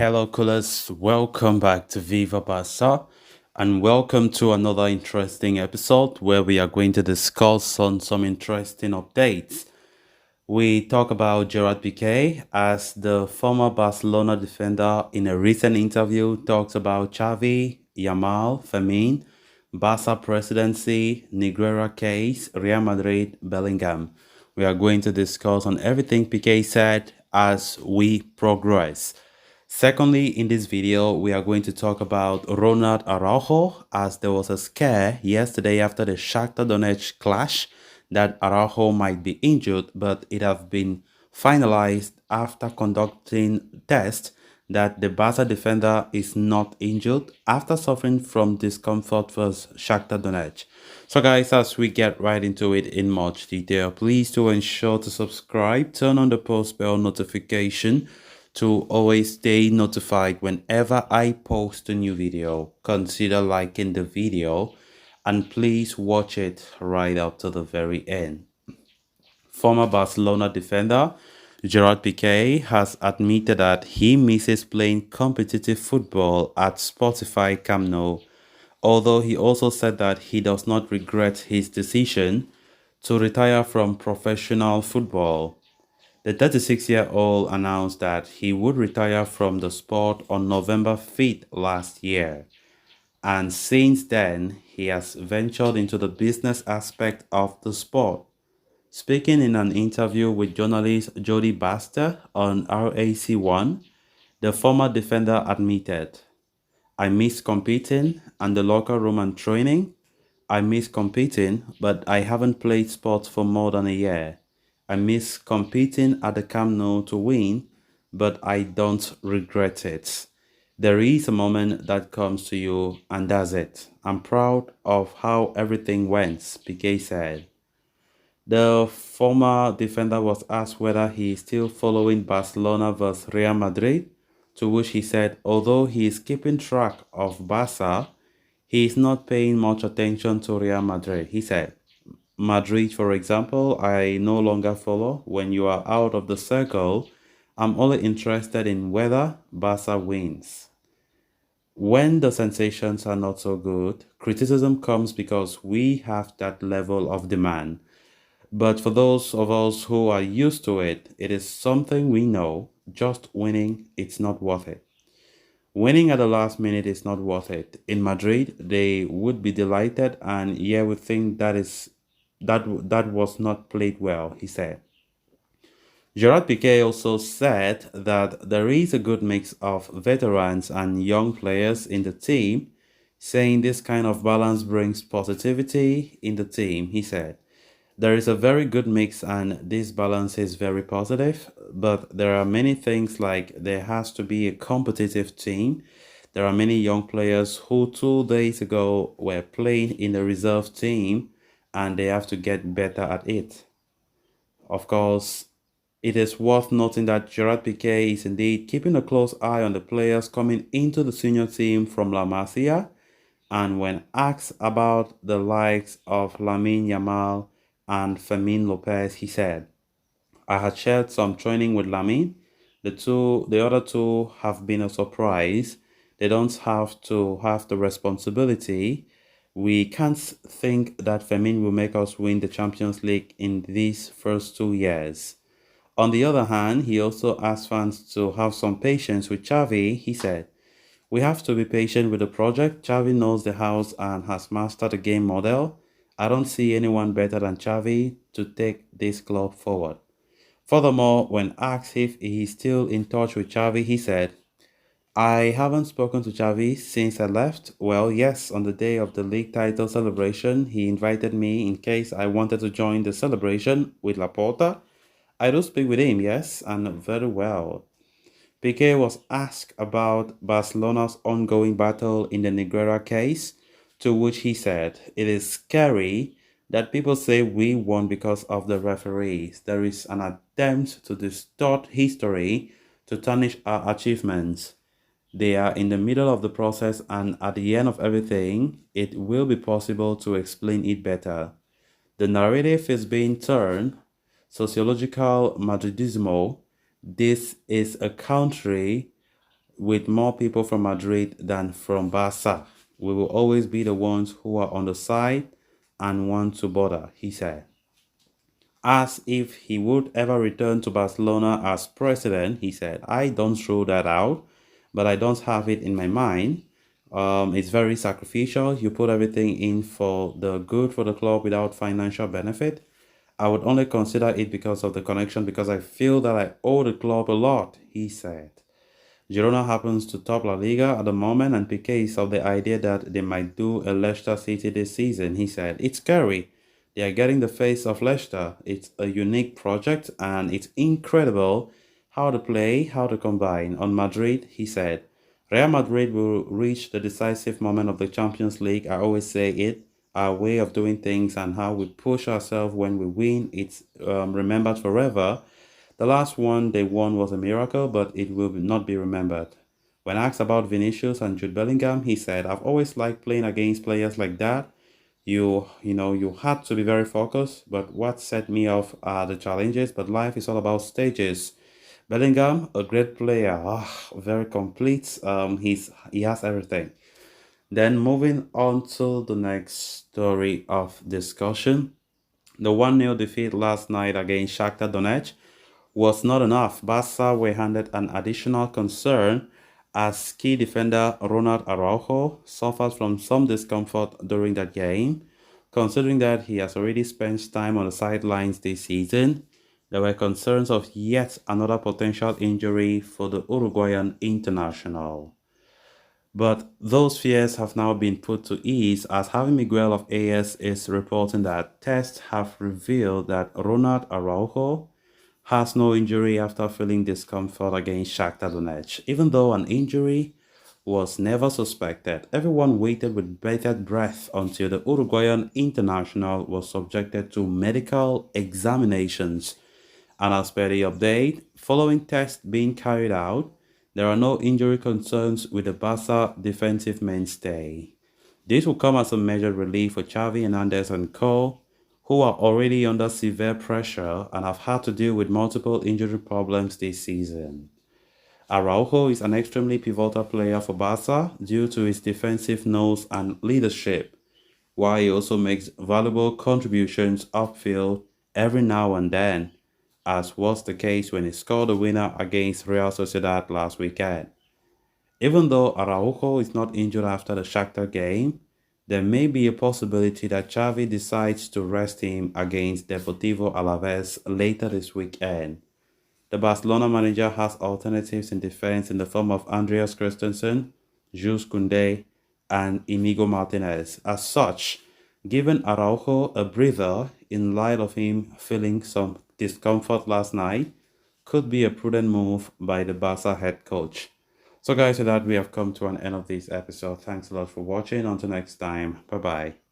Hello, coolers. Welcome back to Viva Barca, and welcome to another interesting episode where we are going to discuss on some interesting updates. We talk about Gerard Piqué as the former Barcelona defender in a recent interview talks about Xavi, Yamal, Fermin, Barca presidency, Negreira case, Real Madrid, Bellingham. We are going to discuss on everything Piqué said as we progress. Secondly, in this video, we are going to talk about Ronald Araujo as there was a scare yesterday after the Shakhtar Donetsk clash that Araujo might be injured, but it has been finalized after conducting tests that the Barca defender is not injured after suffering from discomfort versus Shakhtar Donetsk. So guys, as we get right into it in much detail, please do ensure to subscribe, turn on the post bell notification to always stay notified whenever I post a new video. Consider liking the video and please watch it right up to the very end. Former Barcelona defender Gerard Piqué has admitted that he misses playing competitive football at Spotify Camp Nou, although he also said that he does not regret his decision to retire from professional football. The 36-year-old announced that he would retire from the sport on November 5th last year, and since then, he has ventured into the business aspect of the sport. Speaking in an interview with journalist Jody Baster on RAC1, the former defender admitted, I miss competing and the locker room and training. I miss competing, but I haven't played sports for more than a year. I miss competing at the Camp Nou to win, but I don't regret it. There is a moment that comes to you, and that's it. I'm proud of how everything went, Piqué said. The former defender was asked whether he is still following Barcelona vs Real Madrid, to which he said, although he is keeping track of Barca, he is not paying much attention to Real Madrid. He said, Madrid, for example, I no longer follow. When you are out of the circle, I'm only interested in whether Barca wins. When the sensations are not so good, criticism comes because we have that level of demand. But for those of us who are used to it, it is something we know. Just winning, it's not worth it. Winning at the last minute is not worth it. In Madrid, they would be delighted, and yeah, we think that was not played well, he said. Gerard Piqué also said that there is a good mix of veterans and young players in the team, saying this kind of balance brings positivity in the team, he said. There is a very good mix and this balance is very positive, but there are many things like there has to be a competitive team. There are many young players who 2 days ago were playing in the reserve team and they have to get better at it. Of course, it is worth noting that Gerard Piqué is indeed keeping a close eye on the players coming into the senior team from La Masia, and when asked about the likes of Lamine Yamal and Fermin Lopez, he said, I had shared some training with Lamine. The other two have been a surprise. They don't have to have the responsibility. We can't think that Fermin will make us win the Champions League in these first 2 years. On the other hand, he also asked fans to have some patience with Xavi. He said, we have to be patient with the project. Xavi knows the house and has mastered the game model. I don't see anyone better than Xavi to take this club forward. Furthermore, when asked if he is still in touch with Xavi, he said, I haven't spoken to Xavi since I left. Well, yes, on the day of the league title celebration, he invited me in case I wanted to join the celebration with Laporta. I do speak with him, yes, and very well. Piqué was asked about Barcelona's ongoing battle in the Negreira case, to which he said, it is scary that people say we won because of the referees. There is an attempt to distort history to tarnish our achievements. They are in the middle of the process, and at the end of everything, it will be possible to explain it better. The narrative is being turned sociological Madridismo. This is a country with more people from Madrid than from Barca. We will always be the ones who are on the side and want to bother, he said. As if he would ever return to Barcelona as president, he said, I don't throw that out, but I don't have it in my mind. It's very sacrificial. You put everything in for the good for the club without financial benefit. I would only consider it because of the connection, because I feel that I owe the club a lot, he said. Girona happens to top La Liga at the moment, and Piqué is of the idea that they might do a Leicester City this season. He said, it's scary. They are getting the face of Leicester. It's a unique project, and it's incredible how to play, how to combine. On Madrid, he said, Real Madrid will reach the decisive moment of the Champions League. I always say it, our way of doing things and how we push ourselves when we win. It's remembered forever. The last one they won was a miracle, but it will not be remembered. When asked about Vinicius and Jude Bellingham, he said, I've always liked playing against players like that. You had to be very focused, but what set me off are the challenges, but life is all about stages. Bellingham, a great player, very complete. He has everything. Then moving on to the next story of discussion. The 1-0 defeat last night against Shakhtar Donetsk was not enough. Barca were handed an additional concern as key defender Ronald Araujo suffered from some discomfort during that game. Considering that he has already spent time on the sidelines this season, there were concerns of yet another potential injury for the Uruguayan international. But those fears have now been put to ease as Javi Miguel of AS is reporting that tests have revealed that Ronald Araujo has no injury after feeling discomfort against Shakhtar Donetsk. Even though an injury was never suspected, everyone waited with bated breath until the Uruguayan international was subjected to medical examinations. And as per the update, following tests being carried out, there are no injury concerns with the Barca defensive mainstay. This will come as a measured relief for Xavi Hernandez and co, who are already under severe pressure and have had to deal with multiple injury problems this season. Araujo is an extremely pivotal player for Barca due to his defensive nose and leadership, while he also makes valuable contributions upfield every now and then, as was the case when he scored the winner against Real Sociedad last weekend. Even though Araujo is not injured after the Shakhtar game, there may be a possibility that Xavi decides to rest him against Deportivo Alaves later this weekend. The Barcelona manager has alternatives in defense in the form of Andreas Christensen, Jules Koundé, and Inigo Martinez. As such, giving Araujo a breather in light of him feeling some discomfort last night could be a prudent move by the Barca head coach. So guys, with that we have come to an end of this episode. Thanks a lot for watching. Until next time, bye bye.